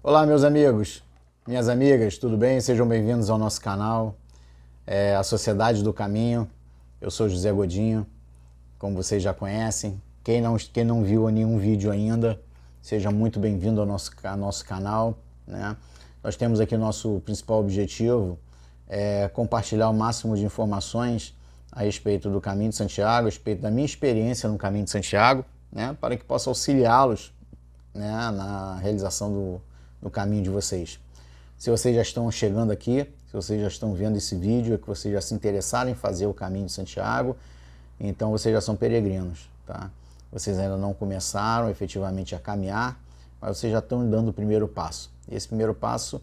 Olá, meus amigos, minhas amigas, tudo bem? Sejam bem-vindos ao nosso canal, a Sociedade do Caminho. Eu sou José Godinho, como vocês já conhecem. Quem não viu nenhum vídeo ainda, seja muito bem-vindo ao nosso canal, né? Nós temos aqui o nosso principal objetivo, compartilhar o máximo de informações a respeito do Caminho de Santiago, a respeito da minha experiência no Caminho de Santiago, né? Para que possa auxiliá-los, né, na realização do caminho de vocês. Se vocês já estão chegando aqui, se vocês já estão vendo esse vídeo, é que vocês já se interessaram em fazer o Caminho de Santiago, então vocês já são peregrinos, tá? Vocês ainda não começaram efetivamente a caminhar, mas vocês já estão dando o primeiro passo. E esse primeiro passo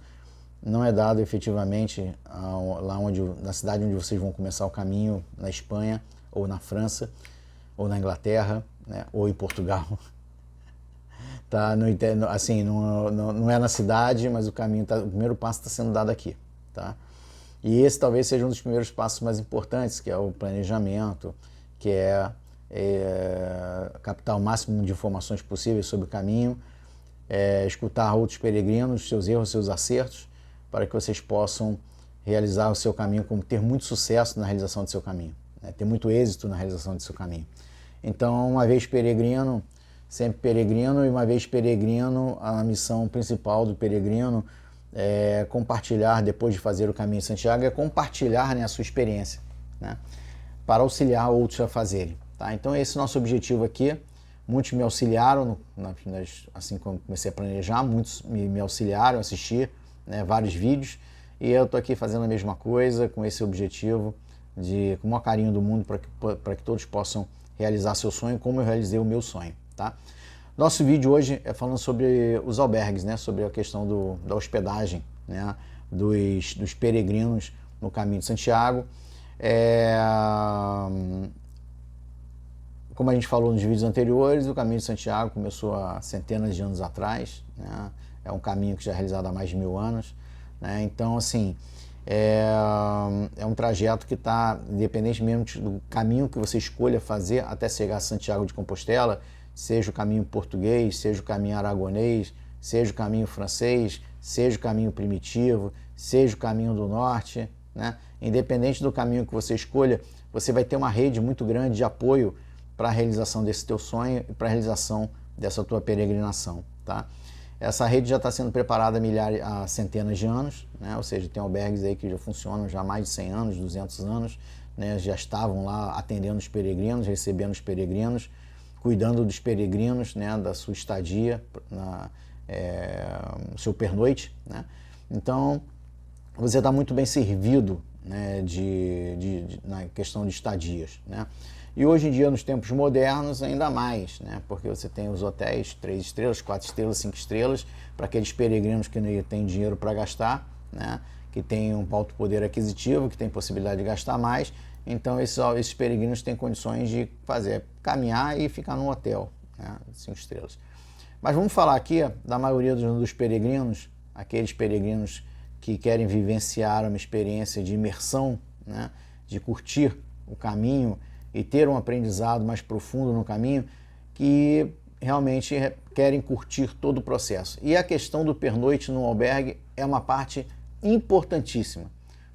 não é dado efetivamente na cidade onde vocês vão começar o caminho, na Espanha, ou na França, ou na Inglaterra, né, ou em Portugal. Tá, assim, não é na cidade, mas o primeiro passo está sendo dado aqui, tá? E esse talvez seja um dos primeiros passos mais importantes, que é o planejamento, que é captar o máximo de informações possíveis sobre o caminho, escutar outros peregrinos, seus erros, seus acertos, para que vocês possam realizar o seu caminho, ter muito sucesso na realização do seu caminho, né? Ter muito êxito na realização do seu caminho. Então, uma vez peregrino, sempre peregrino, e uma vez peregrino, a missão principal do peregrino é compartilhar, depois de fazer o Caminho de Santiago, é compartilhar, né, a sua experiência, né, para auxiliar outros a fazerem. Tá? Então esse é o nosso objetivo aqui. Muitos me auxiliaram, assim como comecei a planejar, muitos me auxiliaram a assistir, né, vários vídeos, e eu estou aqui fazendo a mesma coisa, com esse objetivo, com o maior carinho do mundo, para que todos possam realizar seu sonho, como eu realizei o meu sonho. Tá? Nosso vídeo hoje é falando sobre os albergues, né? Sobre a questão da hospedagem, né? dos peregrinos no Caminho de Santiago. Como a gente falou nos vídeos anteriores, o Caminho de Santiago começou há centenas de anos atrás, né? É um caminho que já é realizado há mais de 1000 anos, né? Então, assim, é um trajeto que está, independentemente do caminho que você escolha fazer até chegar a Santiago de Compostela, seja o caminho português, seja o caminho aragonês, seja o caminho francês, seja o caminho primitivo, seja o caminho do norte, né? Independente do caminho que você escolha, você vai ter uma rede muito grande de apoio para a realização desse teu sonho e para a realização dessa tua peregrinação, tá? Essa rede já está sendo preparada há centenas de anos, né? Ou seja, tem albergues aí que já funcionam já há mais de 100 anos, 200 anos, né? Já estavam lá atendendo os peregrinos, recebendo os peregrinos, cuidando dos peregrinos, né, da sua estadia, seu pernoite, né? Então, você está muito bem servido, né, na questão de estadias, né? E hoje em dia, nos tempos modernos, ainda mais, né? Porque você tem os hotéis 3 estrelas, 4 estrelas, 5 estrelas, para aqueles peregrinos que não têm dinheiro para gastar, né? Que têm um alto poder aquisitivo, que têm possibilidade de gastar mais. Então esses peregrinos têm condições de caminhar e ficar num hotel, né, 5 estrelas. Mas vamos falar aqui da maioria dos peregrinos, aqueles peregrinos que querem vivenciar uma experiência de imersão, né, de curtir o caminho e ter um aprendizado mais profundo no caminho, que realmente querem curtir todo o processo. E a questão do pernoite no albergue é uma parte importantíssima,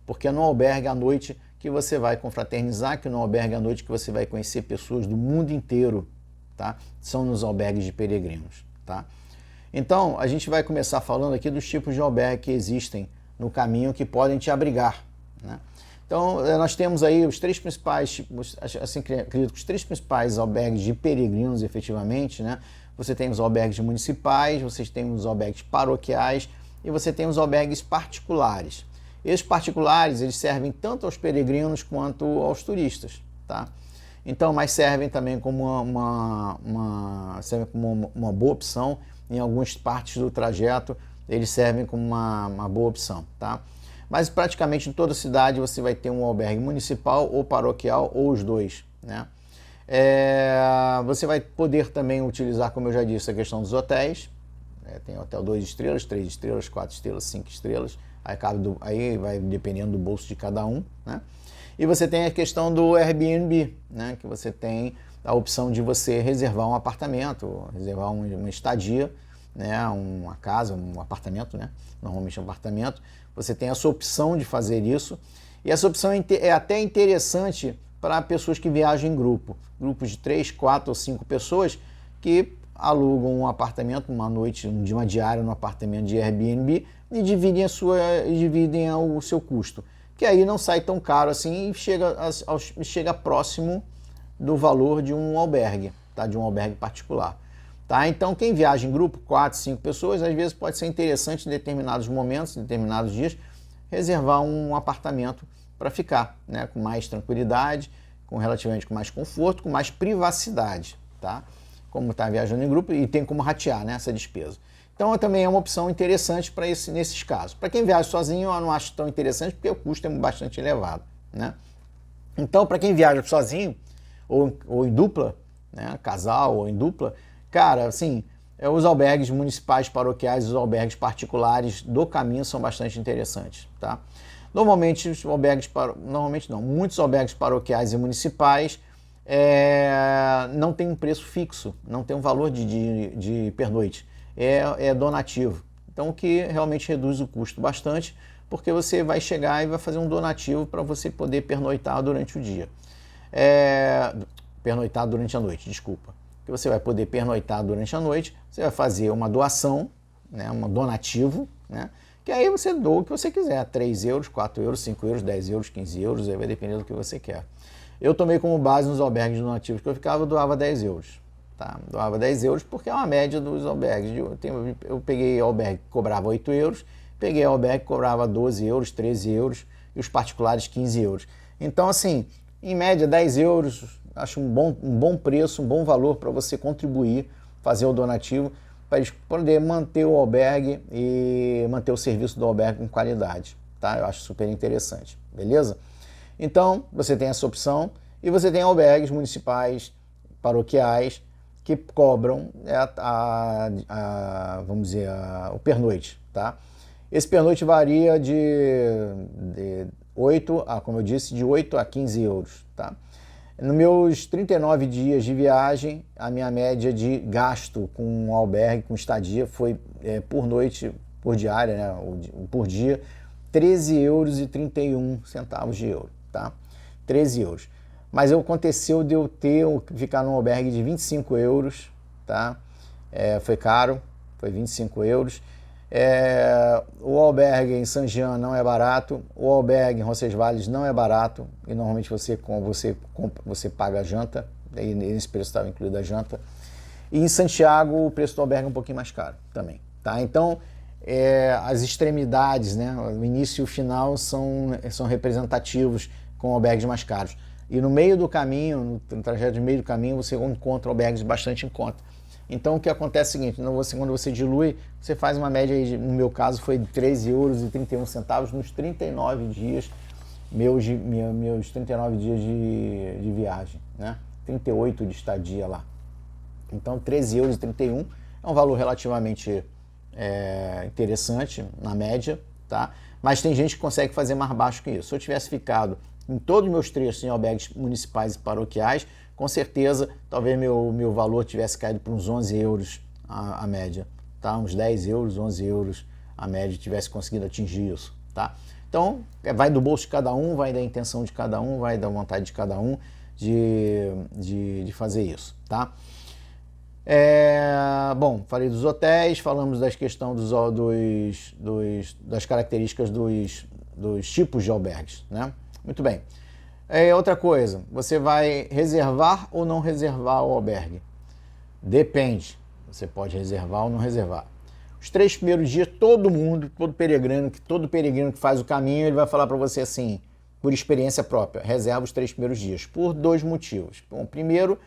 porque é no albergue à noite que você vai confraternizar, que no albergue à noite que você vai conhecer pessoas do mundo inteiro, tá? São nos albergues de peregrinos, tá? Então, a gente vai começar falando aqui dos tipos de albergue que existem no caminho que podem te abrigar, né? Então, nós temos aí os 3 principais tipos, assim, acredito que os 3 principais albergues de peregrinos, efetivamente, né? Você tem os albergues municipais, você tem os albergues paroquiais e você tem os albergues particulares. Esses particulares, eles servem tanto aos peregrinos quanto aos turistas, tá? Então, mas servem também como uma boa opção. Em algumas partes do trajeto, eles servem como uma boa opção, tá? Mas praticamente em toda cidade você vai ter um albergue municipal ou paroquial, ou os dois, né? Você vai poder também utilizar, como eu já disse, a questão dos hotéis. Tem hotel 2 estrelas, 3 estrelas, 4 estrelas, 5 estrelas. Aí vai dependendo do bolso de cada um, né? E você tem a questão do Airbnb, né? Que você tem a opção de você reservar um apartamento, reservar uma estadia né, uma casa, um apartamento, né, normalmente um apartamento, você tem essa opção de fazer isso. E essa opção é até interessante para pessoas que viajam em grupo, grupos de 3, 4 ou 5 pessoas que alugam um apartamento, uma noite, de uma diária no apartamento de Airbnb e dividem o seu custo, que aí não sai tão caro assim e chega próximo do valor de um albergue, tá? De um albergue particular. Tá? Então, quem viaja em grupo, 4, 5 pessoas, às vezes pode ser interessante em determinados momentos, em determinados dias, reservar um apartamento para ficar, né? Com mais tranquilidade, relativamente com mais conforto, com mais privacidade, tá? Como está viajando em grupo e tem como ratear, né, essa despesa. Então, também é uma opção interessante para nesses casos. Para quem viaja sozinho, eu não acho tão interessante porque o custo é bastante elevado, né? Então, para quem viaja sozinho ou em dupla, né, casal ou em dupla, cara, assim, os albergues municipais, paroquiais, os albergues particulares do caminho são bastante interessantes, tá? Normalmente, muitos albergues paroquiais e municipais não tem um preço fixo, não tem um valor de pernoite, é donativo. Então, o que realmente reduz o custo bastante, porque você vai chegar e vai fazer um donativo para você poder pernoitar durante o dia. Pernoitar durante a noite, desculpa. Que você vai poder pernoitar durante a noite, você vai fazer uma doação, né, um donativo, né, que aí você doa o que você quiser, 3 euros, 4 euros, 5 euros, 10 euros, 15 euros, aí vai depender do que você quer. Eu tomei como base nos albergues donativos que eu ficava, eu doava 10 euros. Tá? Doava 10 euros porque é uma média dos albergues. Eu peguei albergue que cobrava 8 euros, peguei albergue que cobrava 12 euros, 13 euros e os particulares 15 euros. Então, assim, em média 10 euros, acho um bom preço, um bom valor para você contribuir, fazer o donativo, para eles poder manter o albergue e manter o serviço do albergue com qualidade. Tá? Eu acho super interessante, beleza? Então, você tem essa opção e você tem albergues municipais, paroquiais, que cobram vamos dizer, o pernoite, tá? Esse pernoite varia de 8 a, como eu disse, de 8 a 15 euros, tá? Nos meus 39 dias de viagem, a minha média de gasto com um albergue, com estadia, foi por noite, por diária, né, por dia, 13,31 euros de euro, tá? 13 euros. Mas aconteceu de eu ficar num albergue de 25 euros, tá? Foi caro, foi 25 euros. O albergue em Saint-Jean não é barato, o albergue em Roncesvalles não é barato, e normalmente você paga a janta, e nesse preço estava incluída a janta. E em Santiago o preço do albergue é um pouquinho mais caro também, tá? Então, as extremidades, né, o início e o final são representativos com albergues mais caros. E no meio do caminho, no trajeto de meio do caminho, você encontra albergues bastante em conta. Então, o que acontece é o seguinte, quando você dilui, você faz uma média, aí, no meu caso, foi de 13,31 euros nos 39 dias, meus 39 dias de viagem, né? 38 de estadia lá. Então, 13,31 euros é um valor relativamente interessante, na média, tá? Mas tem gente que consegue fazer mais baixo que isso. Se eu tivesse ficado em todos os meus trechos em albergues municipais e paroquiais, com certeza, talvez meu valor tivesse caído para uns 11 euros a média, tá? Uns 10 euros, 11 euros a média, tivesse conseguido atingir isso, tá? Então, vai do bolso de cada um, vai da intenção de cada um, vai da vontade de cada um de fazer isso, tá? Bom, falei dos hotéis, falamos das questões das características dos tipos de albergues, né? Muito bem. Outra coisa, você vai reservar ou não reservar o albergue? Depende. Você pode reservar ou não reservar. Os 3 primeiros dias, todo peregrino que faz o caminho, ele vai falar para você assim, por experiência própria, reserva os 3 primeiros dias, por 2 motivos. Bom, primeiro,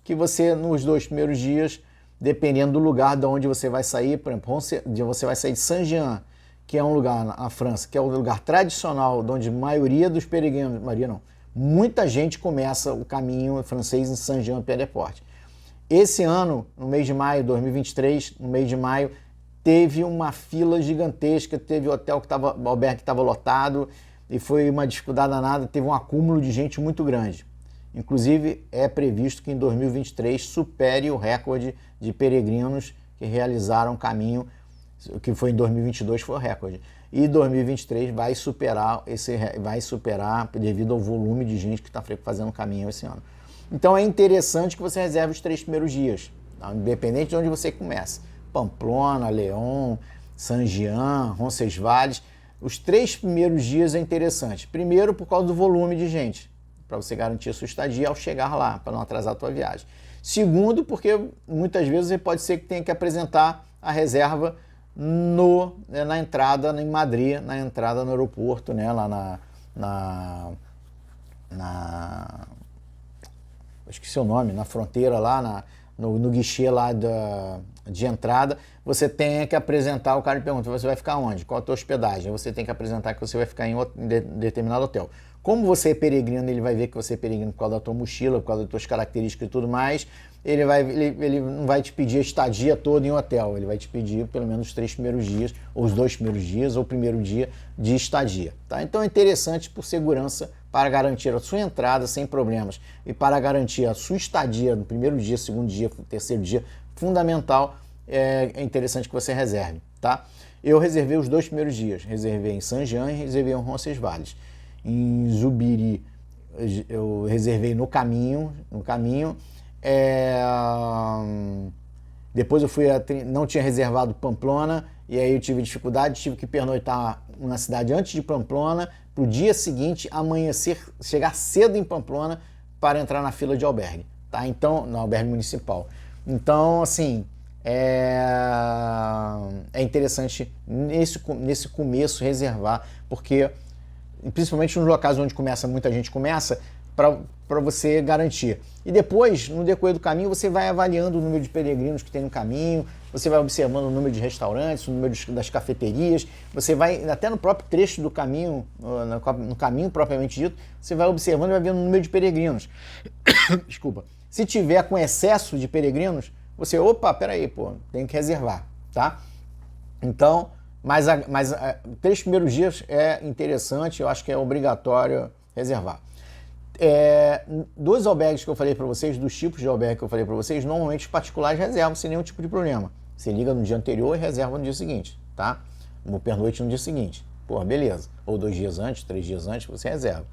que você, nos 2 primeiros dias, dependendo do lugar de onde você vai sair, por exemplo, você vai sair de Saint-Jean, que é um lugar na França, que é um lugar tradicional, onde a maioria dos peregrinos, muita gente começa o caminho francês em Saint-Jean-Pied-de-Port. Esse ano, no mês de maio de 2023, no mês de maio, teve uma fila gigantesca, teve hotel o albergue que estava lotado, e foi uma dificuldade danada, teve um acúmulo de gente muito grande. Inclusive, é previsto que em 2023 supere o recorde de peregrinos que realizaram o caminho, que foi em 2022, foi o recorde. E 2023 vai superar devido ao volume de gente que está fazendo o caminho esse ano. Então é interessante que você reserve os 3 primeiros dias, tá? Independente de onde você comece. Pamplona, León, San Jean, Roncesvalles. Os 3 primeiros dias é interessante. Primeiro, por causa do volume de gente, para você garantir a sua estadia ao chegar lá, para não atrasar a tua viagem. Segundo, porque muitas vezes pode ser que tenha que apresentar a reserva na entrada em Madrid, na entrada no aeroporto, né, lá esqueci o nome, na fronteira lá, no guichê lá de entrada, você tem que apresentar, o cara pergunta, você vai ficar onde? Qual a tua hospedagem? Você tem que apresentar que você vai ficar em determinado hotel. Como você é peregrino, ele vai ver que você é peregrino por causa da tua mochila, por causa das tuas características e tudo mais, ele não vai te pedir a estadia toda em hotel, ele vai te pedir pelo menos os 3 primeiros dias, ou os 2 primeiros dias, ou o primeiro dia de estadia. Tá? Então é interessante por segurança, para garantir a sua entrada sem problemas e para garantir a sua estadia no primeiro dia, segundo dia, terceiro dia, fundamental, é interessante que você reserve. Tá? Eu reservei os 2 primeiros dias, reservei em San Jean e reservei em Roncesvalles. Em Zubiri eu reservei no caminho. Depois eu não tinha reservado Pamplona, e aí eu tive dificuldade, tive que pernoitar na cidade antes de Pamplona, para o dia seguinte amanhecer, chegar cedo em Pamplona para entrar na fila de albergue, tá? Então, no albergue municipal. Então, assim, é interessante nesse começo reservar, porque principalmente nos locais onde muita gente começa, para você garantir. E depois, no decorrer do caminho, você vai avaliando o número de peregrinos que tem no caminho, você vai observando o número de restaurantes, o número das cafeterias, você vai, até no próprio trecho do caminho, no caminho propriamente dito, você vai observando e vai vendo o número de peregrinos. Desculpa. Se tiver com excesso de peregrinos, você, peraí, tem que reservar, tá? Então, mas 3 primeiros dias é interessante, eu acho que é obrigatório reservar. Dos albergues que eu falei para vocês, dos tipos de albergue que eu falei para vocês, normalmente os particulares reservam sem nenhum tipo de problema. Você liga no dia anterior e reserva no dia seguinte, tá? No pernoite no dia seguinte. Beleza. Ou 2 dias antes, 3 dias antes, você reserva.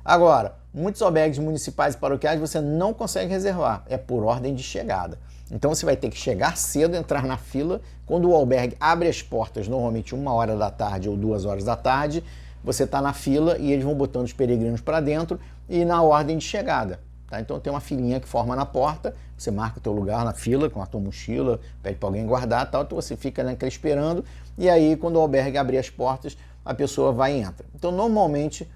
Agora, muitos albergues municipais e paroquiais você não consegue reservar, é por ordem de chegada. Então você vai ter que chegar cedo, entrar na fila. Quando o albergue abre as portas, normalmente 1h da tarde ou 2h da tarde, você está na fila e eles vão botando os peregrinos para dentro e na ordem de chegada. Tá? Então tem uma filinha que forma na porta, você marca o teu lugar na fila com a tua mochila, pede para alguém guardar, tal, então você fica naquela esperando, e aí quando o albergue abrir as portas, a pessoa vai e entra. Então normalmente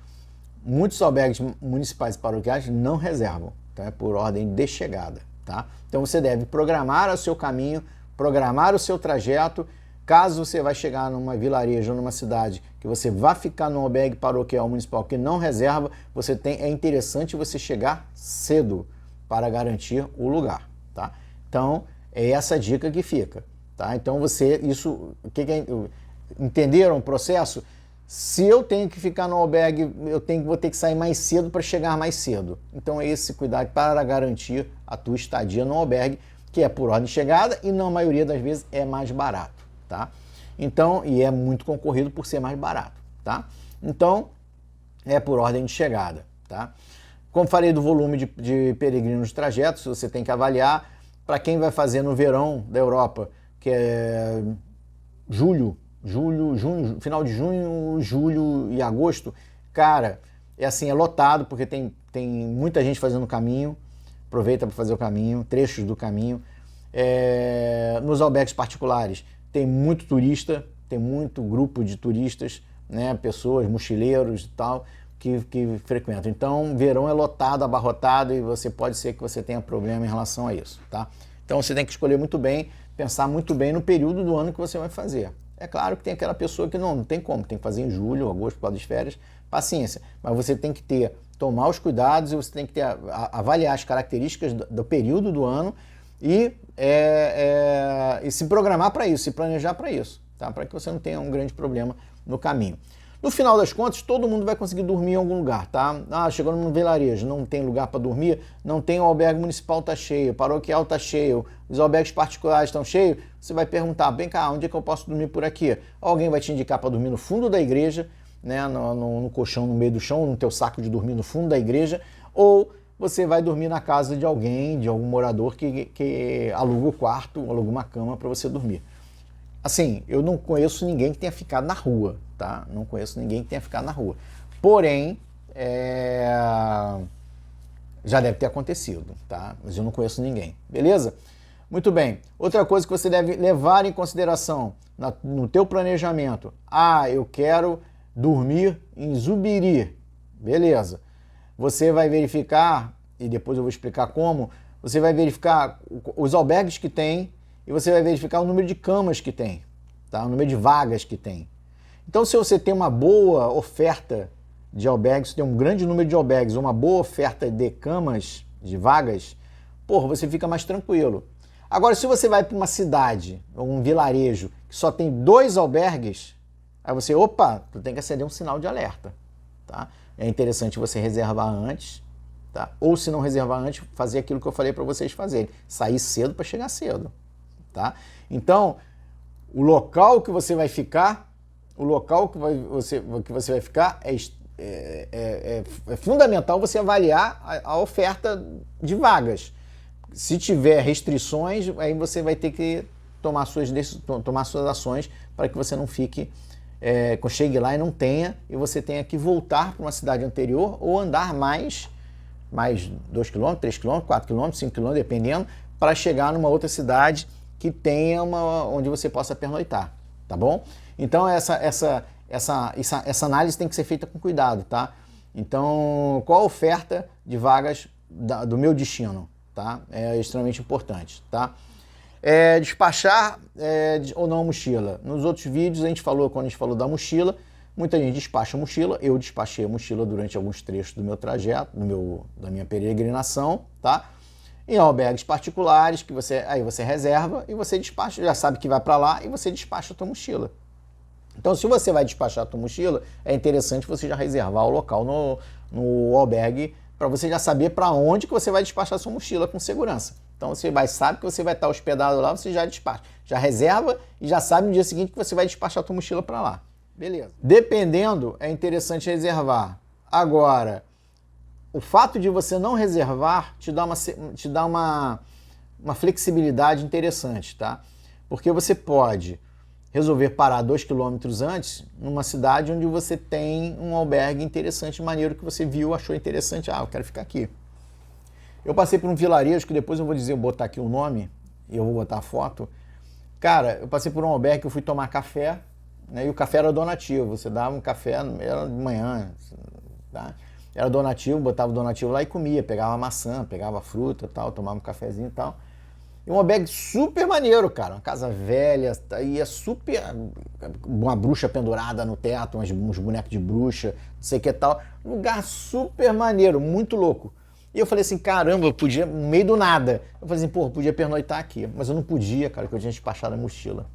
muitos albergues municipais e paroquiais não reservam, tá? É por ordem de chegada. Tá? Então você deve programar o seu caminho, programar o seu trajeto. Caso você vai chegar numa vilarejo ou numa cidade que você vá ficar num albergue paroquial municipal que não reserva, é interessante você chegar cedo para garantir o lugar. Tá? Então é essa dica que fica. Tá? Então entenderam o processo? Se eu tenho que ficar no albergue, vou ter que sair mais cedo para chegar mais cedo. Então é esse cuidado para garantir a tua estadia no albergue, que é por ordem de chegada e na maioria das vezes é mais barato, tá? Então, e é muito concorrido por ser mais barato, tá? Então, é por ordem de chegada, tá? Como falei do volume de peregrinos de trajetos, você tem que avaliar para quem vai fazer no verão da Europa, que é junho, final de junho, julho e agosto, cara, é lotado, porque tem muita gente fazendo o caminho, aproveita para fazer o caminho, trechos do caminho. Nos albergues particulares tem muito turista, tem muito grupo de turistas, né, pessoas, mochileiros e tal, que frequentam. Então, verão é lotado, abarrotado, e pode ser que você tenha problema em relação a isso, tá? Então, você tem que escolher muito bem, pensar muito bem no período do ano que você vai fazer. É claro que tem aquela pessoa que não tem como, tem que fazer em julho, agosto, por causa das férias, paciência. Mas você tem que tomar os cuidados e você tem que avaliar as características do período do ano e se programar para isso, se planejar para isso, tá? Para que você não tenha um grande problema no caminho. No final das contas, todo mundo vai conseguir dormir em algum lugar, tá? Ah, chegou num vilarejo, não tem lugar para dormir, não tem, o albergue municipal tá cheio, paroquial tá cheio, os albergues particulares estão cheios, você vai perguntar, vem cá, onde é que eu posso dormir por aqui? Alguém vai te indicar para dormir no fundo da igreja, né, no colchão no meio do chão, no teu saco de dormir no fundo da igreja, ou você vai dormir na casa de alguém, de algum morador que aluga o quarto, aluga uma cama para você dormir. Assim, eu não conheço ninguém que tenha ficado na rua, tá? Não conheço ninguém que tenha ficado na rua. Porém, já deve ter acontecido, tá? Mas eu não conheço ninguém, beleza? Muito bem. Outra coisa que você deve levar em consideração no teu planejamento. Ah, eu quero dormir em Zubiri. Beleza. Você vai verificar, e depois eu vou explicar como, você vai verificar os albergues que tem, e você vai verificar o número de camas que tem, tá? O número de vagas que tem. Então, se você tem uma boa oferta de albergues, se tem um grande número de albergues, uma boa oferta de camas, de vagas, porra, você fica mais tranquilo. Agora, se você vai para uma cidade, ou um vilarejo, que só tem 2 albergues, aí você, opa, tu tem que acender um sinal de alerta, tá? É interessante você reservar antes, tá? Ou se não reservar antes, fazer aquilo que eu falei para vocês fazerem, sair cedo para chegar cedo. Tá? Então, o local que você vai ficar, é fundamental você avaliar a oferta de vagas. Se tiver restrições, aí você vai ter que tomar suas ações para que você não fique, chegue lá e não tenha, e você tenha que voltar para uma cidade anterior ou andar mais 2 km, 3 km, 4 km, 5 km, dependendo, para chegar numa outra cidade que tenha onde você possa pernoitar, tá bom? Então essa análise tem que ser feita com cuidado, tá? Então, qual a oferta de vagas do meu destino, tá? É extremamente importante, tá? Despachar ou não a mochila. Nos outros vídeos quando a gente falou da mochila, muita gente despacha a mochila, eu despachei a mochila durante alguns trechos do meu trajeto, da minha peregrinação, tá? Em albergues particulares, que aí você reserva e você despacha, já sabe que vai para lá e você despacha a tua mochila. Então, se você vai despachar a tua mochila, é interessante você já reservar o local no albergue para você já saber para onde que você vai despachar a sua mochila com segurança. Então, você sabe que você vai estar hospedado lá, você já despacha. Já reserva e já sabe no dia seguinte que você vai despachar a tua mochila para lá. Beleza. Dependendo, é interessante reservar. Agora, o fato de você não reservar te dá uma flexibilidade interessante, tá? Porque você pode resolver parar 2 km antes numa cidade onde você tem um albergue interessante, maneiro, que você viu, achou interessante. Ah, eu quero ficar aqui. Eu passei por um vilarejo, que depois eu vou botar aqui o nome, e eu vou botar a foto. Cara, eu passei por um albergue que eu fui tomar café, né, e o café era donativo. Você dava um café, era de manhã, tá? Era donativo, botava o donativo lá e comia, pegava maçã, pegava fruta, tal, tomava um cafezinho e tal. E um albergue super maneiro, cara, uma casa velha, e é super, uma bruxa pendurada no teto, uns bonecos de bruxa, não sei o que tal, um lugar super maneiro, muito louco. E eu falei assim, caramba, eu podia, no meio do nada, eu falei assim, porra, eu podia pernoitar aqui, mas eu não podia, cara, porque eu tinha despachado a mochila.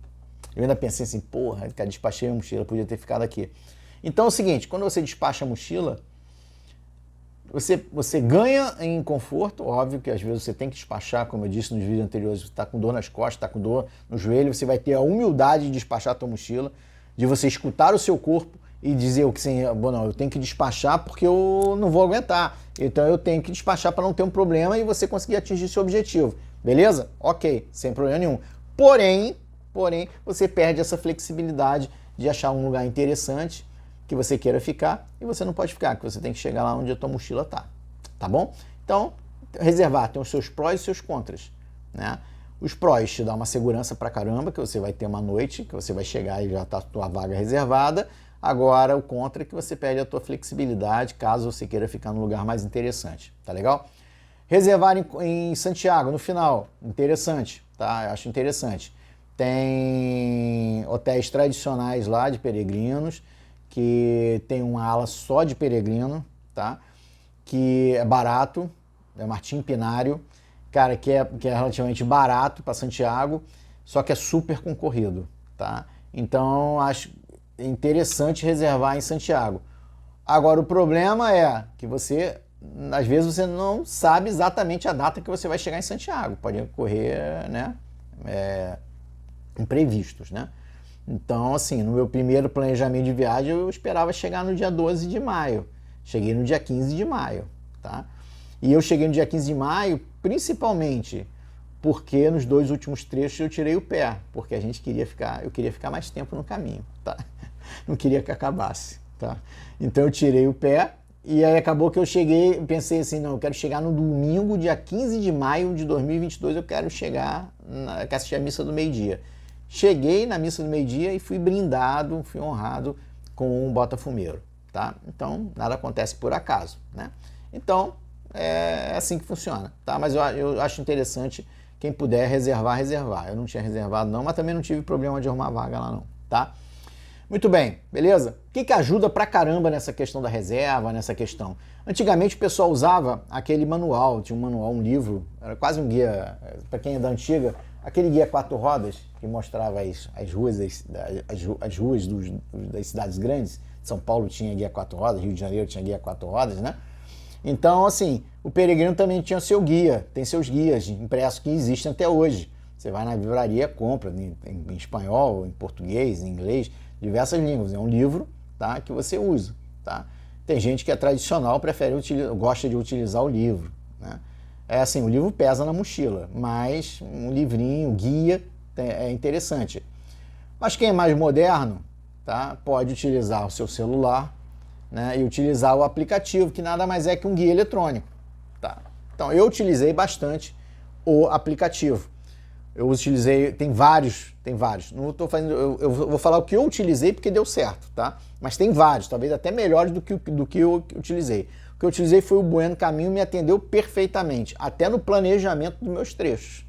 Eu ainda pensei assim, porra, cara, despachei a mochila, podia ter ficado aqui. Então é o seguinte, quando você despacha a mochila, você ganha em conforto, óbvio que às vezes você tem que despachar, como eu disse nos vídeos anteriores, você está com dor nas costas, está com dor no joelho, você vai ter a humildade de despachar a tua mochila, de você escutar o seu corpo e dizer o que sim, bom, não, eu tenho que despachar porque eu não vou aguentar, então eu tenho que despachar para não ter um problema e você conseguir atingir seu objetivo, beleza? Ok, sem problema nenhum. Porém, você perde essa flexibilidade de achar um lugar interessante que você queira ficar, e você não pode ficar, que você tem que chegar lá onde a tua mochila tá bom? Então, reservar tem os seus prós e seus contras, né? Os prós te dá uma segurança pra caramba, que você vai ter uma noite, que você vai chegar e já tá a tua vaga reservada. Agora, o contra é que você perde a tua flexibilidade, caso você queira ficar num lugar mais interessante, tá legal? Reservar em Santiago, no final, interessante, tá? Eu acho interessante. Tem hotéis tradicionais lá de peregrinos, que tem uma ala só de peregrino, tá? Que é barato, é Martim Pinário, cara, que é relativamente barato para Santiago, só que é super concorrido, tá? Então, interessante reservar em Santiago. Agora, o problema é que às vezes você não sabe exatamente a data que você vai chegar em Santiago. Pode ocorrer, né, imprevistos, né? Então, assim, no meu primeiro planejamento de viagem, eu esperava chegar no dia 12 de maio. Cheguei no dia 15 de maio, tá? E eu cheguei no dia 15 de maio, principalmente porque nos 2 últimos trechos eu tirei o pé, porque eu queria ficar mais tempo no caminho, tá? Não queria que acabasse, tá? Então eu tirei o pé e aí acabou que eu pensei assim, não, eu quero chegar no domingo, dia 15 de maio de 2022, eu quero assistir a missa do meio-dia. Cheguei na missa do meio-dia e fui brindado, fui honrado com um botafumeiro, tá? Então, nada acontece por acaso, né? Então, é assim que funciona, tá? Mas eu acho interessante quem puder reservar. Eu não tinha reservado não, mas também não tive problema de arrumar vaga lá não, tá? Muito bem, beleza? O que ajuda pra caramba nessa questão da reserva, nessa questão? Antigamente o pessoal usava aquele manual, tinha um manual, um livro, era quase um guia, para quem é da antiga, aquele guia 4 rodas que mostrava as ruas das cidades grandes. São Paulo tinha guia 4 rodas, Rio de Janeiro tinha guia 4 rodas, né? Então, assim, o peregrino também tinha seu guia, tem seus guias impressos que existem até hoje. Você vai na livraria, compra em espanhol, em português, em inglês, diversas línguas. É um livro, tá, que você usa, tá? Tem gente que é tradicional, gosta de utilizar o livro, né? É assim, o livro pesa na mochila, mas um livrinho, guia, é interessante. Mas quem é mais moderno, tá, pode utilizar o seu celular, né, e utilizar o aplicativo, que nada mais é que um guia eletrônico, tá? Então, eu utilizei bastante o aplicativo. Eu utilizei, tem vários. Não estou fazendo, eu vou falar o que eu utilizei porque deu certo, tá? Mas tem vários, talvez até melhores do que eu utilizei. O que eu utilizei foi o Bueno Caminho, me atendeu perfeitamente, até no planejamento dos meus trechos.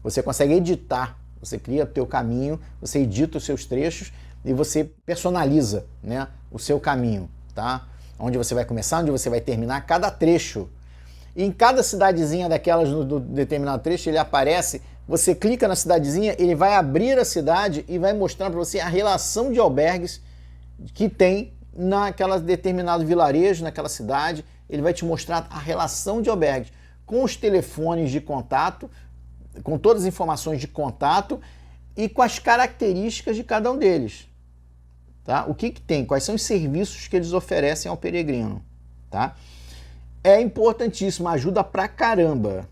Você consegue editar, você cria o teu caminho, você edita os seus trechos e você personaliza, né, o seu caminho, tá? Onde você vai começar, onde você vai terminar, cada trecho. E em cada cidadezinha daquelas, no determinado trecho, ele aparece, você clica na cidadezinha, ele vai abrir a cidade e vai mostrar para você a relação de albergues que tem naquela determinado vilarejo, naquela cidade. Ele vai te mostrar a relação de albergues com os telefones de contato, com todas as informações de contato e com as características de cada um deles. Tá? O que tem? Quais são os serviços que eles oferecem ao peregrino? Tá? É importantíssimo, ajuda pra caramba.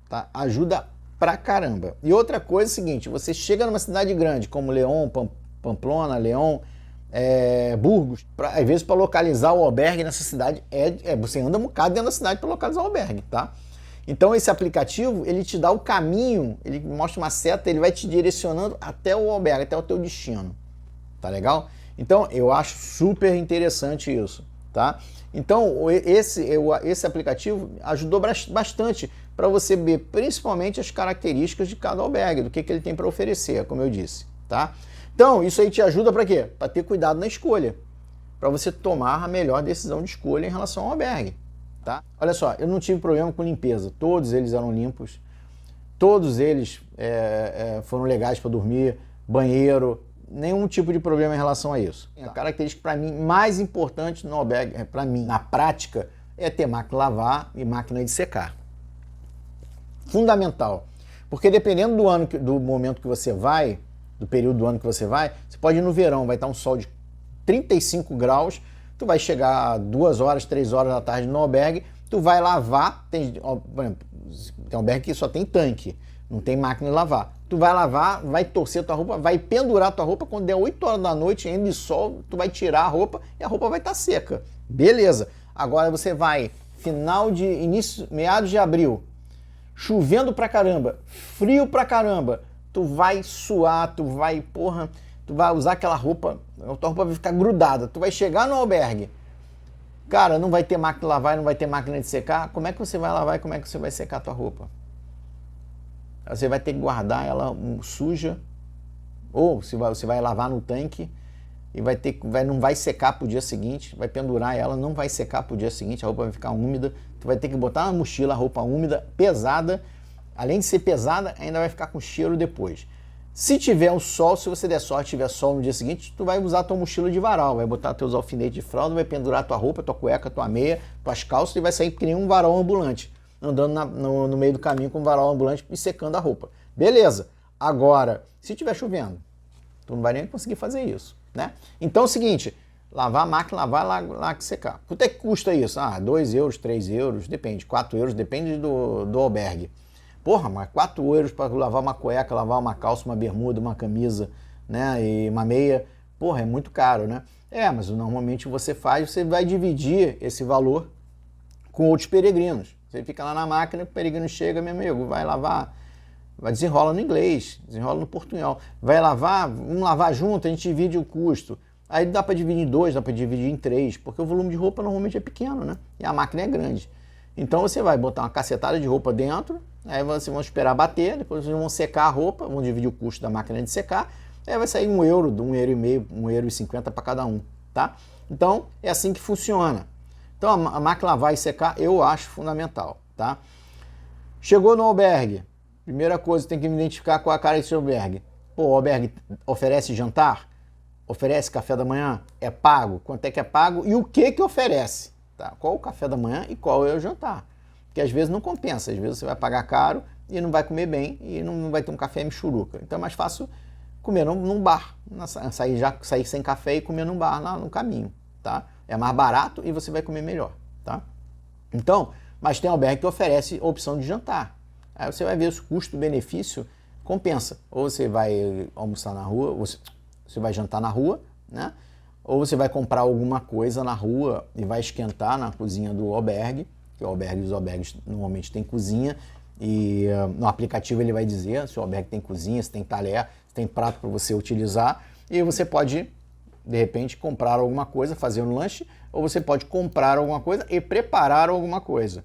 Tá? Ajuda pra caramba. E outra coisa é o seguinte, você chega numa cidade grande, como León, Pamplona, León, Burgos, às vezes para localizar o albergue nessa cidade, você anda um bocado dentro da cidade para localizar o albergue, tá? Então esse aplicativo, ele te dá o caminho, ele mostra uma seta, ele vai te direcionando até o albergue, até o teu destino, tá legal? Então eu acho super interessante isso, tá? Então esse aplicativo ajudou bastante para você ver principalmente as características de cada albergue, do que ele tem para oferecer, como eu disse, tá? Então isso aí te ajuda para quê? Para ter cuidado na escolha, para você tomar a melhor decisão de escolha em relação ao albergue, tá? Olha só, eu não tive problema com limpeza, todos eles eram limpos, todos eles foram legais para dormir, banheiro, nenhum tipo de problema em relação a isso. A característica para mim mais importante no albergue, para mim, na prática, é ter máquina de lavar e máquina de secar. Fundamental, porque dependendo do momento que você vai, do período do ano que você vai, você pode ir no verão, vai estar um sol de 35 graus, tu vai chegar 2 horas, 3 horas da tarde no albergue, tu vai lavar, tem albergue que só tem tanque, não tem máquina de lavar. Tu vai lavar, vai torcer tua roupa, vai pendurar tua roupa, quando der 8 horas da noite, ainda de sol, tu vai tirar a roupa e a roupa vai estar seca. Beleza. Agora você vai, meados de abril, chovendo pra caramba, frio pra caramba, tu vai suar, tu vai usar aquela roupa, a tua roupa vai ficar grudada, tu vai chegar no albergue, cara, não vai ter máquina de lavar, não vai ter máquina de secar, como é que você vai lavar e como é que você vai secar a tua roupa? Você vai ter que guardar ela suja, ou você vai lavar no tanque e não vai secar pro dia seguinte, vai pendurar ela, não vai secar pro dia seguinte, a roupa vai ficar úmida, tu vai ter que botar na mochila a roupa úmida, pesada, além de ser pesada, ainda vai ficar com cheiro depois. Se tiver um sol, se você der sorte, tiver sol no dia seguinte, tu vai usar tua mochila de varal, vai botar teus alfinetes de fralda, vai pendurar tua roupa, tua cueca, tua meia, tuas calças e vai sair que nem um varal ambulante, andando no meio do caminho com um varal ambulante e secando a roupa. Beleza. Agora, se tiver chovendo, tu não vai nem conseguir fazer isso, né? Então é o seguinte, lavar a máquina, lavar lá que secar. Quanto é que custa isso? 2 euros, 3 euros, depende, 4 euros, depende do albergue. Porra, mas 4 euros para lavar uma cueca, lavar uma calça, uma bermuda, uma camisa, né, e uma meia, porra, é muito caro, né? Mas normalmente você vai dividir esse valor com outros peregrinos. Você fica lá na máquina, o peregrino chega, meu amigo, vai lavar, desenrola no inglês, desenrola no portunhol, vai lavar, vamos lavar junto, a gente divide o custo. Aí dá para dividir em 2, dá para dividir em 3, porque o volume de roupa normalmente é pequeno, né? E a máquina é grande. Então você vai botar uma cacetada de roupa dentro, aí vocês vão esperar bater, depois vocês vão secar a roupa, vão dividir o custo da máquina de secar, aí vai sair 1 euro, 1,5 €, 1,50 € para cada um, tá? Então é assim que funciona. Então a máquina lavar e secar eu acho fundamental, tá? Chegou no albergue, primeira coisa, tem que me identificar com a cara desse albergue. Pô, o albergue oferece jantar? Oferece café da manhã? É pago? Quanto é que é pago? E o que oferece? Tá? Qual o café da manhã e qual é o jantar? Porque às vezes não compensa, às vezes você vai pagar caro e não vai comer bem e não vai ter um café michuruca. Então é mais fácil comer num bar, sair sem café e comer num bar lá no caminho, tá? É mais barato e você vai comer melhor, tá? Então, mas tem albergue que oferece a opção de jantar. Aí você vai ver se o custo-benefício compensa. Ou você vai almoçar na rua, ou você vai jantar na rua, né? Ou você vai comprar alguma coisa na rua e vai esquentar na cozinha do albergue, que os albergues normalmente têm cozinha, e no aplicativo ele vai dizer se o albergue tem cozinha, se tem talher, se tem prato para você utilizar, e você pode, de repente, comprar alguma coisa, fazer um lanche, ou você pode comprar alguma coisa e preparar alguma coisa.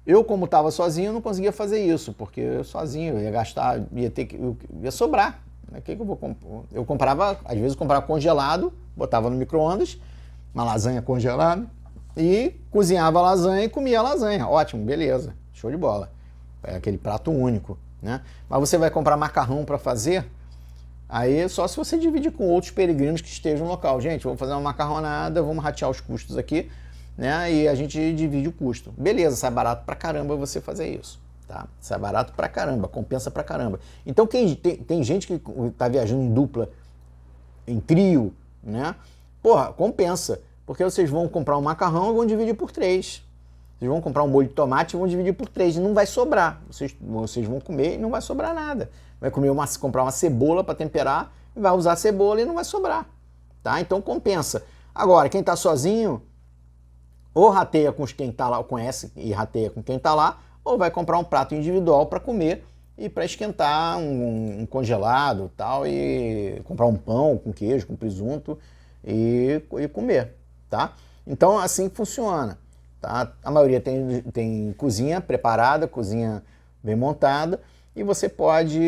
Eu, como estava sozinho, não conseguia fazer isso, porque eu sozinho ia gastar, ia sobrar. O que eu vou comprar? Eu comprava, às vezes eu comprava congelado, botava no micro-ondas, uma lasanha congelada, e cozinhava a lasanha e comia a lasanha. Ótimo, beleza, show de bola. É aquele prato único, né? Mas você vai comprar macarrão para fazer, aí só se você dividir com outros peregrinos que estejam no local. Gente, vamos fazer uma macarronada, vamos ratear os custos aqui, né? E a gente divide o custo. Beleza, sai barato pra caramba você fazer isso. Tá? Sai barato pra caramba, compensa pra caramba. Então tem gente que tá viajando em dupla, em trio, né? Porra, compensa. Porque vocês vão comprar um macarrão e vão dividir por 3. Vocês vão comprar um molho de tomate e vão dividir por 3. E não vai sobrar. Vocês vão comer e não vai sobrar nada. Vai comprar uma cebola para temperar e vai usar a cebola e não vai sobrar. Tá? Então compensa. Agora, quem tá sozinho, ou rateia com quem tá lá, conhece e rateia com quem tá lá, ou vai comprar um prato individual para comer e para esquentar um congelado tal, e comprar um pão com queijo, com presunto e comer, tá? Então assim funciona, tá? A maioria tem cozinha preparada, cozinha bem montada e você pode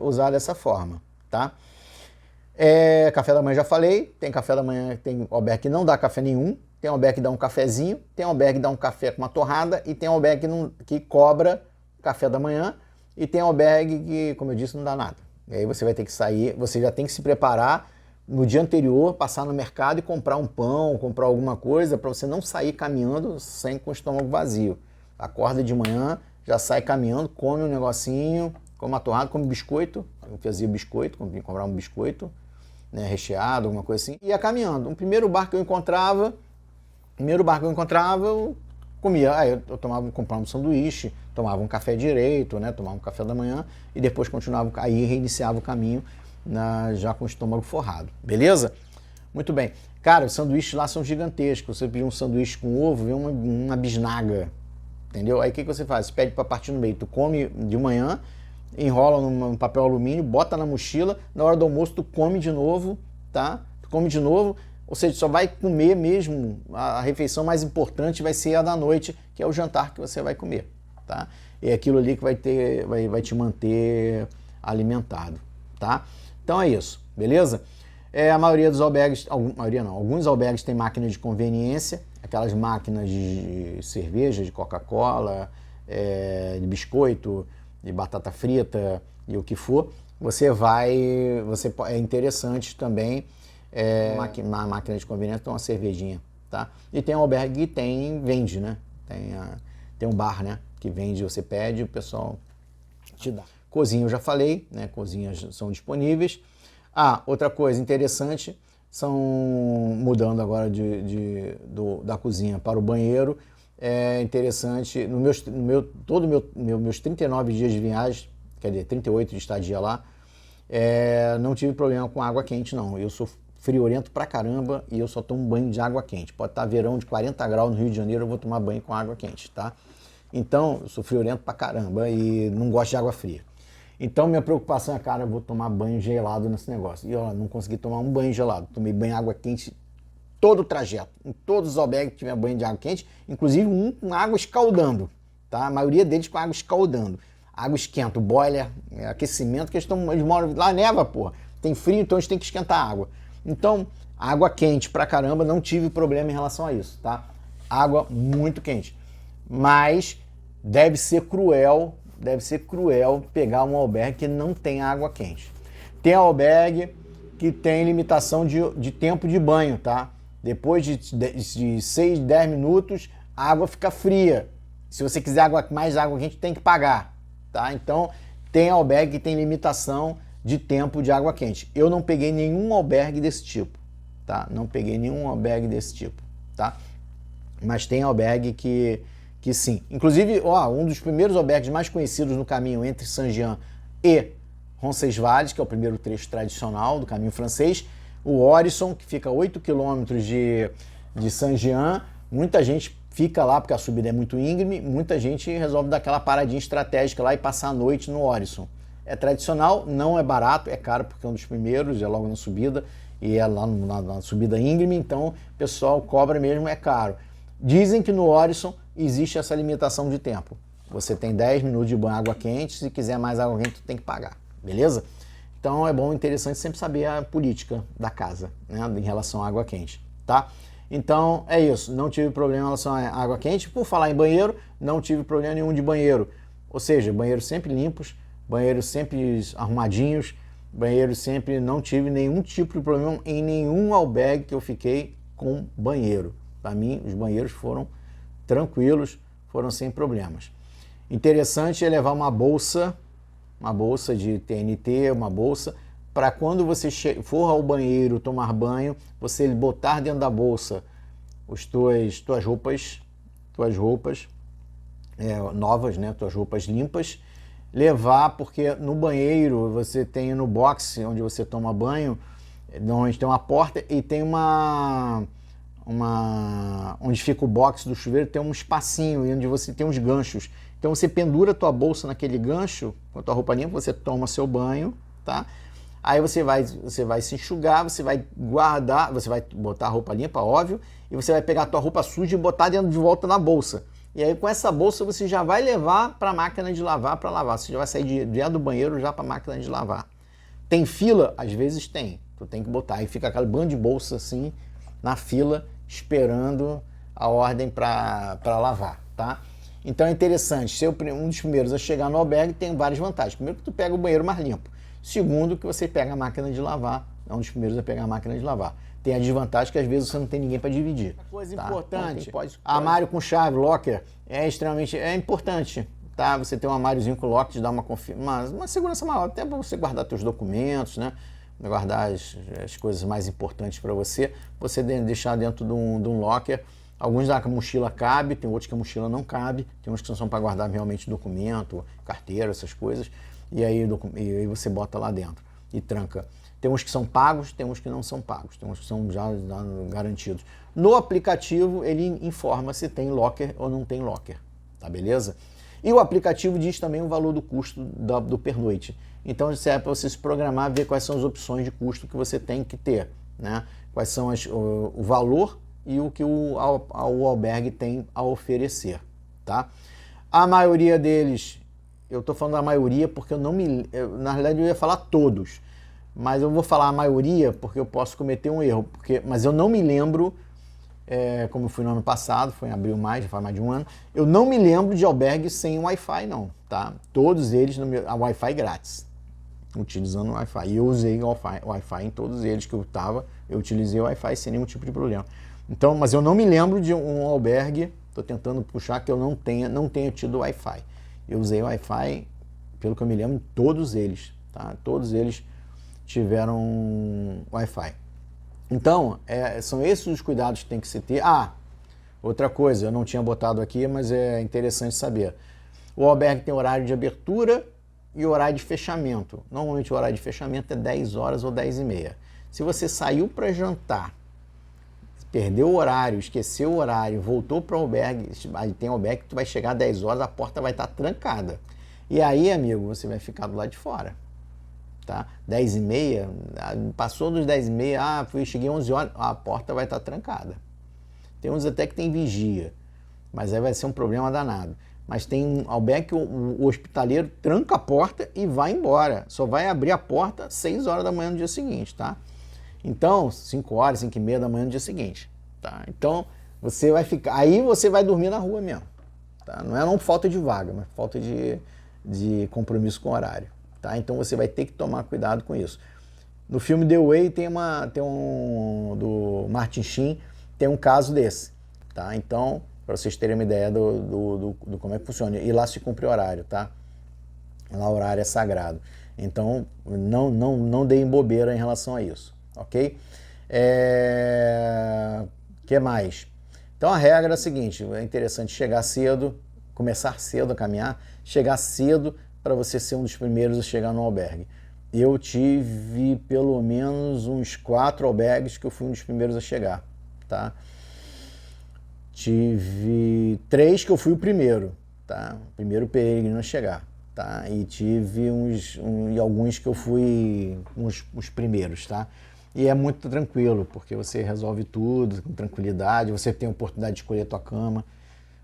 usar dessa forma, tá? Café da manhã já falei, tem café da manhã, tem albergue que não dá café nenhum, tem albergue que dá um cafezinho, tem albergue que dá um café com uma torrada e tem albergue que cobra café da manhã e tem albergue que, como eu disse, não dá nada. E aí você vai ter que sair, você já tem que se preparar no dia anterior, passar no mercado e comprar um pão, comprar alguma coisa para você não sair caminhando com o estômago vazio. Acorda de manhã, já sai caminhando, come um negocinho, come uma torrada, come biscoito, eu fazia biscoito, comprava um biscoito, né, recheado, alguma coisa assim, e ia caminhando. O primeiro bar que eu encontrava, eu comia. Aí eu comprava um sanduíche, tomava um café direito, né? Tomava um café da manhã e depois aí reiniciava o caminho já com o estômago forrado. Beleza? Muito bem. Cara, os sanduíches lá são gigantescos. Você pedir um sanduíche com ovo, vem uma bisnaga. Entendeu? Aí o que você faz? Você pede para partir no meio. Tu come de manhã, enrola num papel alumínio, bota na mochila, na hora do almoço tu come de novo, tá? Tu come de novo. Ou seja, só vai comer mesmo, a refeição mais importante vai ser a da noite, que é o jantar que você vai comer, tá? É aquilo ali que vai te manter alimentado, tá? Então é isso, beleza? A maioria dos albergues, alguns albergues têm máquina de conveniência, aquelas máquinas de cerveja, de Coca-Cola, de biscoito, de batata frita e o que for. é interessante também uma máquina de conveniência, tem uma cervejinha, tá? E tem um albergue que vende, né? Tem um bar, né? Que vende, você pede, o pessoal te dá. Cozinha eu já falei, né? Cozinhas são disponíveis. Outra coisa interessante, mudando agora da cozinha para o banheiro, é interessante, meus 39 dias de viagem, quer dizer, 38 de estadia lá, não tive problema com água quente, não. Eu sou friorento pra caramba e eu só tomo banho de água quente. Pode estar verão de 40 graus no Rio de Janeiro, eu vou tomar banho com água quente, tá? Então, eu sou friorento pra caramba e não gosto de água fria. Então, minha preocupação é, cara, eu vou tomar banho gelado nesse negócio. E ó, não consegui tomar um banho gelado. Tomei banho de água quente todo o trajeto. Em todos os albergues que tinha banho de água quente, inclusive um com água escaldando, tá? A maioria deles com água escaldando. Água esquenta, o boiler, aquecimento, que eles moram lá, neva, porra. Tem frio, então eles têm que esquentar a água. Então, água quente pra caramba, não tive problema em relação a isso, tá? Água muito quente. Mas deve ser cruel pegar um albergue que não tem água quente. Tem albergue que tem limitação de tempo de banho, tá? Depois de 6, 10 minutos, a água fica fria. Se você quiser mais água quente, tem que pagar, tá? Então, tem albergue que tem limitação de tempo de água quente. Eu não peguei nenhum albergue desse tipo, tá? Não peguei nenhum albergue desse tipo, tá? Mas tem albergue que sim. Inclusive, um dos primeiros albergues mais conhecidos no caminho entre Saint-Jean e Roncesvalles, que é o primeiro trecho tradicional do caminho francês, o Horizon, que fica a 8 quilômetros de Saint-Jean. Muita gente fica lá porque a subida é muito íngreme, muita gente resolve dar aquela paradinha estratégica lá e passar a noite no Horizon. É tradicional, não é barato, é caro porque é um dos primeiros, é logo na subida, e é lá na subida íngreme, então o pessoal cobra mesmo, é caro. Dizem que no Horizon existe essa limitação de tempo. Você tem 10 minutos de banho água quente, se quiser mais água quente, tu tem que pagar, beleza? Então é bom, interessante sempre saber a política da casa, né, em relação à água quente, tá? Então é isso, não tive problema em relação à água quente. Por falar em banheiro, não tive problema nenhum de banheiro. Ou seja, banheiros sempre limpos, banheiros sempre arrumadinhos, banheiros sempre, não tive nenhum tipo de problema em nenhum albergue que eu fiquei com banheiro. Para mim, os banheiros foram tranquilos, foram sem problemas. Interessante é levar uma bolsa de TNT, uma bolsa, para quando você for ao banheiro tomar banho, você botar dentro da bolsa tuas roupas novas, né, tuas roupas limpas, levar, porque no banheiro você tem no box onde você toma banho, onde tem uma porta e tem onde fica o box do chuveiro, tem um espacinho onde você tem uns ganchos. Então você pendura a tua bolsa naquele gancho, com a tua roupa limpa, você toma seu banho, tá? Aí você vai se enxugar, você vai guardar, você vai botar a roupa limpa, óbvio, e você vai pegar a tua roupa suja e botar de volta na bolsa. E aí com essa bolsa você já vai levar para a máquina de lavar para lavar. Você já vai sair direto do banheiro já para a máquina de lavar. Tem fila? Às vezes tem. Tu tem que botar. Aí fica aquele bando de bolsa assim na fila esperando a ordem para lavar, tá? Então é interessante, ser um dos primeiros a chegar no albergue tem várias vantagens. Primeiro que tu pega o banheiro mais limpo. Segundo que você pega a máquina de lavar, é um dos primeiros a pegar a máquina de lavar. Tem a desvantagem que às vezes você não tem ninguém para dividir. Coisa importante, armário com chave, locker, é extremamente importante, tá? Você tem um armáriozinho com locker, te dá uma segurança maior, até para você guardar seus documentos, né? Guardar as coisas mais importantes para você deixar dentro de um locker. Alguns da mochila cabe, tem outros que a mochila não cabe, tem uns que são para guardar realmente documento, carteira, essas coisas, e aí você bota lá dentro e tranca. Tem uns que são pagos, tem uns que não são pagos, tem uns que são já garantidos. No aplicativo ele informa se tem locker ou não tem locker, tá beleza? E o aplicativo diz também o valor do custo do pernoite. Então serve para você se programar, ver quais são as opções de custo que você tem que ter, né? Quais são o valor e o que o albergue tem a oferecer, tá? A maioria deles, eu estou falando da maioria porque na realidade eu ia falar todos, mas eu vou falar a maioria porque eu posso cometer um erro, mas eu não me lembro, como eu fui no ano passado, foi em abril, já faz mais de um ano, eu não me lembro de albergue sem Wi-Fi não, tá? Todos eles, a Wi-Fi grátis, utilizando o Wi-Fi. E eu usei o Wi-Fi em todos eles que eu estava, eu utilizei o Wi-Fi sem nenhum tipo de problema. Então, mas eu não me lembro de um albergue, estou tentando puxar, que eu não tenha tido Wi-Fi. Eu usei o Wi-Fi, pelo que eu me lembro, em todos eles, tá? Todos eles tiveram Wi-Fi. Então, são esses os cuidados que tem que se ter. Outra coisa, eu não tinha botado aqui, mas é interessante saber. O albergue tem horário de abertura e horário de fechamento. Normalmente o horário de fechamento é 10 horas ou 10 e meia. Se você saiu para jantar, perdeu o horário, esqueceu o horário, voltou para o albergue, aí tem albergue que tu vai chegar às 10 horas, a porta vai estar trancada. E aí, amigo, você vai ficar do lado de fora. Tá? 10 e meia, passou dos 10 e meia, cheguei 11 horas, a porta vai estar trancada. Tem uns até que tem vigia, mas aí vai ser um problema danado. Mas tem um albergue que o hospitaleiro tranca a porta e vai embora. Só vai abrir a porta às 6 horas da manhã no dia seguinte, tá? Então, 5 horas, 5 e meia da manhã no dia seguinte, tá? Então, você vai ficar... Aí você vai dormir na rua mesmo, tá? Não falta de vaga, mas falta de compromisso com o horário, tá? Então, você vai ter que tomar cuidado com isso. No filme The Way tem do Martin Sheen, tem um caso desse, tá? Então, para vocês terem uma ideia do como é que funciona. E lá se cumpre o horário, tá? Lá o horário é sagrado. Então, não deem bobeira em relação a isso, ok? Que mais? Então, a regra é a seguinte, é interessante chegar cedo, começar cedo a caminhar, chegar cedo para você ser um dos primeiros a chegar no albergue. Eu tive pelo menos uns 4 albergues que eu fui um dos primeiros a chegar, tá? Tive 3 que eu fui o primeiro, tá? O primeiro peregrino a chegar, tá? E tive alguns que eu fui os primeiros, tá? E é muito tranquilo, porque você resolve tudo com tranquilidade, você tem a oportunidade de escolher a tua cama,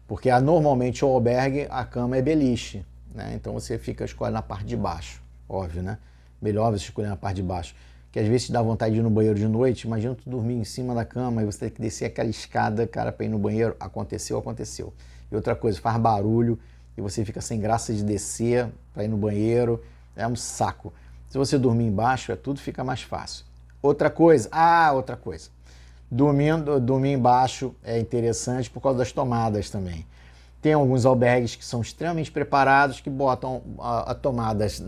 porque normalmente o albergue, a cama é beliche, né? Então você fica escolhendo na parte de baixo, óbvio, né? Melhor você escolher na parte de baixo. Que às vezes te dá vontade de ir no banheiro de noite, imagina tu dormir em cima da cama e você ter que descer aquela escada, cara, para ir no banheiro. Aconteceu. E outra coisa, faz barulho e você fica sem graça de descer para ir no banheiro, é um saco. Se você dormir embaixo, tudo fica mais fácil. Outra coisa, dormir embaixo é interessante por causa das tomadas também. Tem alguns albergues que são extremamente preparados, que botam a tomadas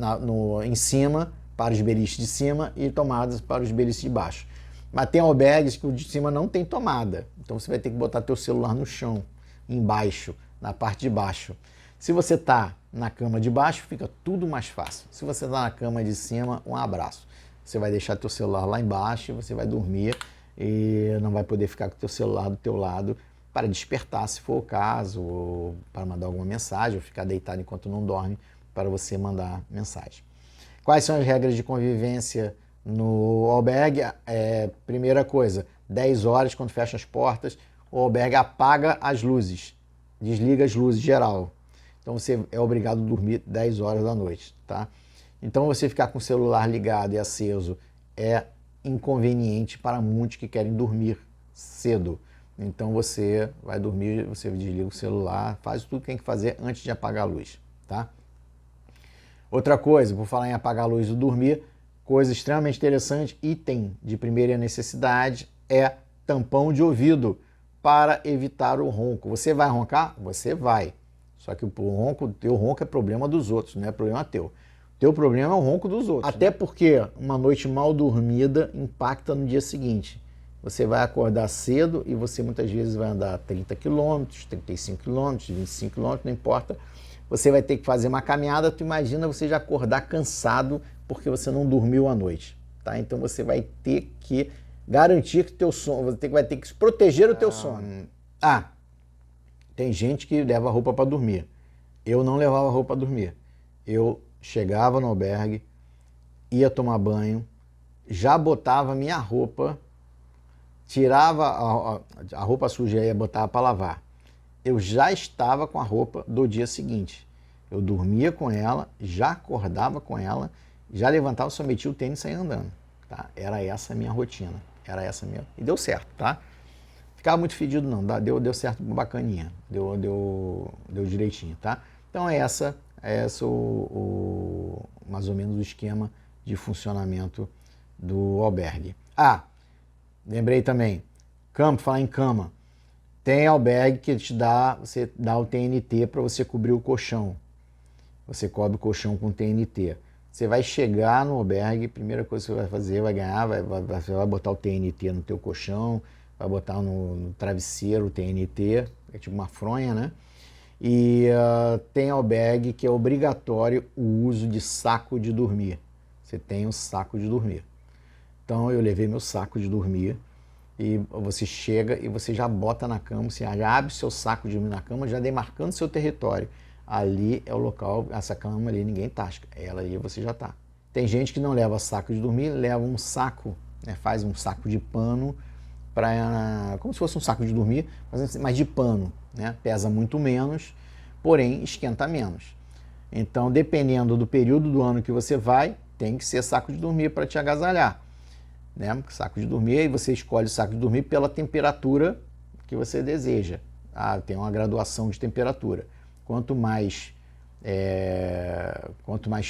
em cima, para os beliches de cima e tomadas para os beliches de baixo. Mas tem albergues que o de cima não tem tomada. Então você vai ter que botar teu celular no chão, embaixo, na parte de baixo. Se você está na cama de baixo, fica tudo mais fácil. Se você está na cama de cima, um abraço. Você vai deixar teu celular lá embaixo, você vai dormir e não vai poder ficar com teu celular do teu lado para despertar, se for o caso, ou para mandar alguma mensagem, ou ficar deitado enquanto não dorme, para você mandar mensagem. Quais são as regras de convivência no albergue? Primeira coisa, 10 horas, quando fecha as portas, o albergue apaga as luzes, desliga as luzes geral. Então você é obrigado a dormir 10 horas da noite, tá? Então você ficar com o celular ligado e aceso é inconveniente para muitos que querem dormir cedo. Então você vai dormir, você desliga o celular, faz tudo que tem que fazer antes de apagar a luz, tá? Outra coisa, por falar em apagar a luz e dormir, coisa extremamente interessante, item de primeira necessidade, é tampão de ouvido para evitar o ronco. Você vai roncar? Você vai. Só que o teu ronco é problema dos outros, não é problema teu. O teu problema é o ronco dos outros. Até porque uma noite mal dormida impacta no dia seguinte. Você vai acordar cedo e você muitas vezes vai andar 30 km, 35 km, 25 km, não importa. Você vai ter que fazer uma caminhada, tu imagina você já acordar cansado porque você não dormiu à noite, tá? Então você vai ter que garantir que teu sono, você vai ter que proteger o teu sono. Tem gente que leva roupa para dormir. Eu não levava roupa para dormir. Eu chegava no albergue, ia tomar banho, já botava minha roupa, tirava a roupa suja e botava para lavar. Eu já estava com a roupa do dia seguinte. Eu dormia com ela, já acordava com ela, já levantava, só metia o tênis e saía andando. Tá? Era essa a minha rotina. E deu certo, tá? Ficava muito fedido não, deu certo bacaninha, deu direitinho, tá? Então é essa mais ou menos o esquema de funcionamento do albergue. Ah, lembrei também, falar em cama, tem albergue que você dá o TNT para você cobrir o colchão. Você cobre o colchão com TNT. Você vai chegar no albergue, primeira coisa que você vai fazer, você vai botar o TNT no teu colchão, vai botar no travesseiro o TNT, é tipo uma fronha, né? E tem albergue que é obrigatório o uso de saco de dormir. Você tem um saco de dormir. Então eu levei meu saco de dormir e você chega e você já bota na cama, você já abre o seu saco de dormir na cama, já demarcando seu território. Ali é o local, essa cama ali ninguém tasca, ela ali você já tá. Tem gente que não leva saco de dormir, leva um saco, né, faz um saco de pano, como se fosse um saco de dormir, mas de pano, né, pesa muito menos, porém esquenta menos. Então, dependendo do período do ano que você vai, tem que ser saco de dormir para te agasalhar. Né? Saco de dormir, e você escolhe o saco de dormir pela temperatura que você deseja. Tem uma graduação de temperatura. Quanto mais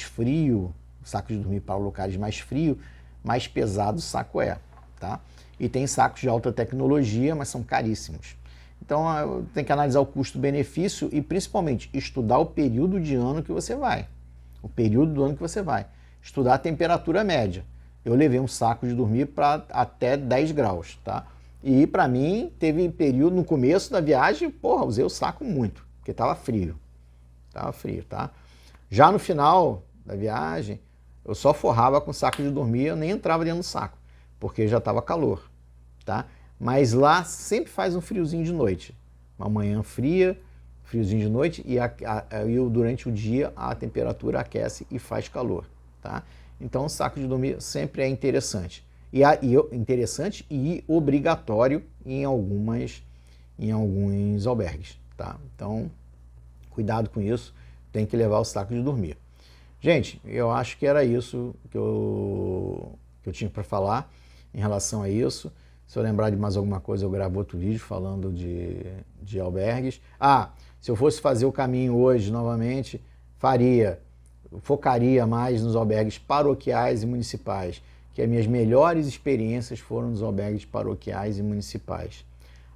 frio, o saco de dormir para locais mais frios, mais pesado o saco é. Tá? E tem sacos de alta tecnologia, mas são caríssimos. Então tem que analisar o custo-benefício e principalmente estudar o período de ano que você vai. O período do ano que você vai. Estudar a temperatura média. Eu levei um saco de dormir para até 10 graus, tá? E para mim teve período no começo da viagem, usei o saco muito, porque estava frio. Estava frio, tá? Já no final da viagem, eu só forrava com saco de dormir, eu nem entrava dentro do saco, porque já estava calor, tá? Mas lá sempre faz um friozinho de noite. Uma manhã fria, friozinho de noite, e durante o dia a temperatura aquece e faz calor, tá? Então o saco de dormir sempre é interessante. Interessante e obrigatório em alguns albergues, tá? Então, cuidado com isso, tem que levar o saco de dormir. Gente, eu acho que era isso que eu tinha para falar em relação a isso. Se eu lembrar de mais alguma coisa, eu gravo outro vídeo falando de albergues. Se eu fosse fazer o caminho hoje novamente, focaria mais nos albergues paroquiais e municipais, que as minhas melhores experiências foram nos albergues paroquiais e municipais.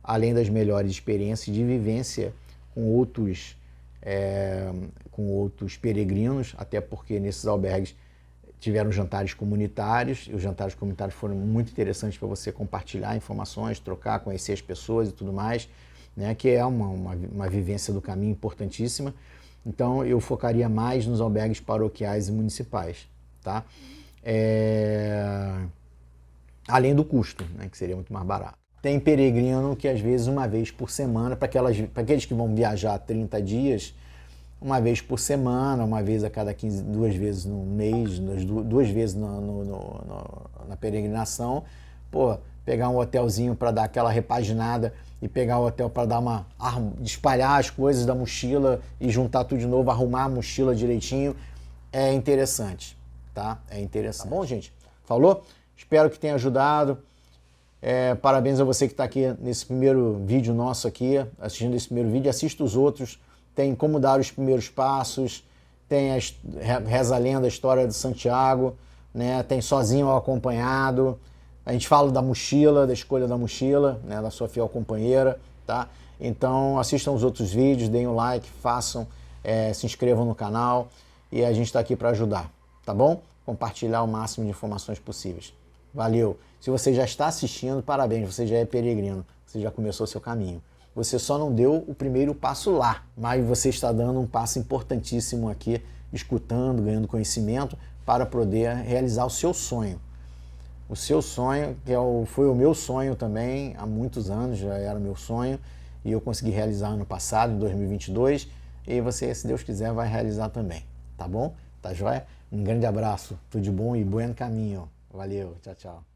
Além das melhores experiências de vivência com outros peregrinos, até porque nesses albergues tiveram jantares comunitários, e os jantares comunitários foram muito interessantes para você compartilhar informações, trocar, conhecer as pessoas e tudo mais, né, que é uma vivência do caminho importantíssima. Então eu focaria mais nos albergues paroquiais e municipais, tá? Além do custo, né, que seria muito mais barato. Tem peregrino que às vezes uma vez por semana, para aqueles que vão viajar 30 dias, uma vez por semana, uma vez a cada 15, 2 vezes no mês, 2 vezes na peregrinação, pegar um hotelzinho para dar aquela repaginada e pegar o hotel para espalhar as coisas da mochila e juntar tudo de novo, arrumar a mochila direitinho, é interessante, tá? É interessante. Tá bom, gente? Falou? Espero que tenha ajudado. Parabéns a você que está aqui nesse primeiro vídeo nosso aqui, assistindo esse primeiro vídeo. Assista os outros. Tem como dar os primeiros passos, tem Reza a Lenda, a história de Santiago, né? Tem Sozinho ou Acompanhado. A gente fala da mochila, da escolha da mochila, né? Da sua fiel companheira, tá? Então assistam os outros vídeos, deem o like, se inscrevam no canal e a gente está aqui para ajudar, tá bom? Compartilhar o máximo de informações possíveis. Valeu! Se você já está assistindo, parabéns, você já é peregrino, você já começou o seu caminho. Você só não deu o primeiro passo lá, mas você está dando um passo importantíssimo aqui, escutando, ganhando conhecimento, para poder realizar o seu sonho. O seu sonho, que foi o meu sonho também, há muitos anos já era meu sonho, e eu consegui realizar ano passado, em 2022, e você, se Deus quiser, vai realizar também, tá bom? Tá joia? Um grande abraço, tudo de bom e bom caminho. Valeu, tchau, tchau.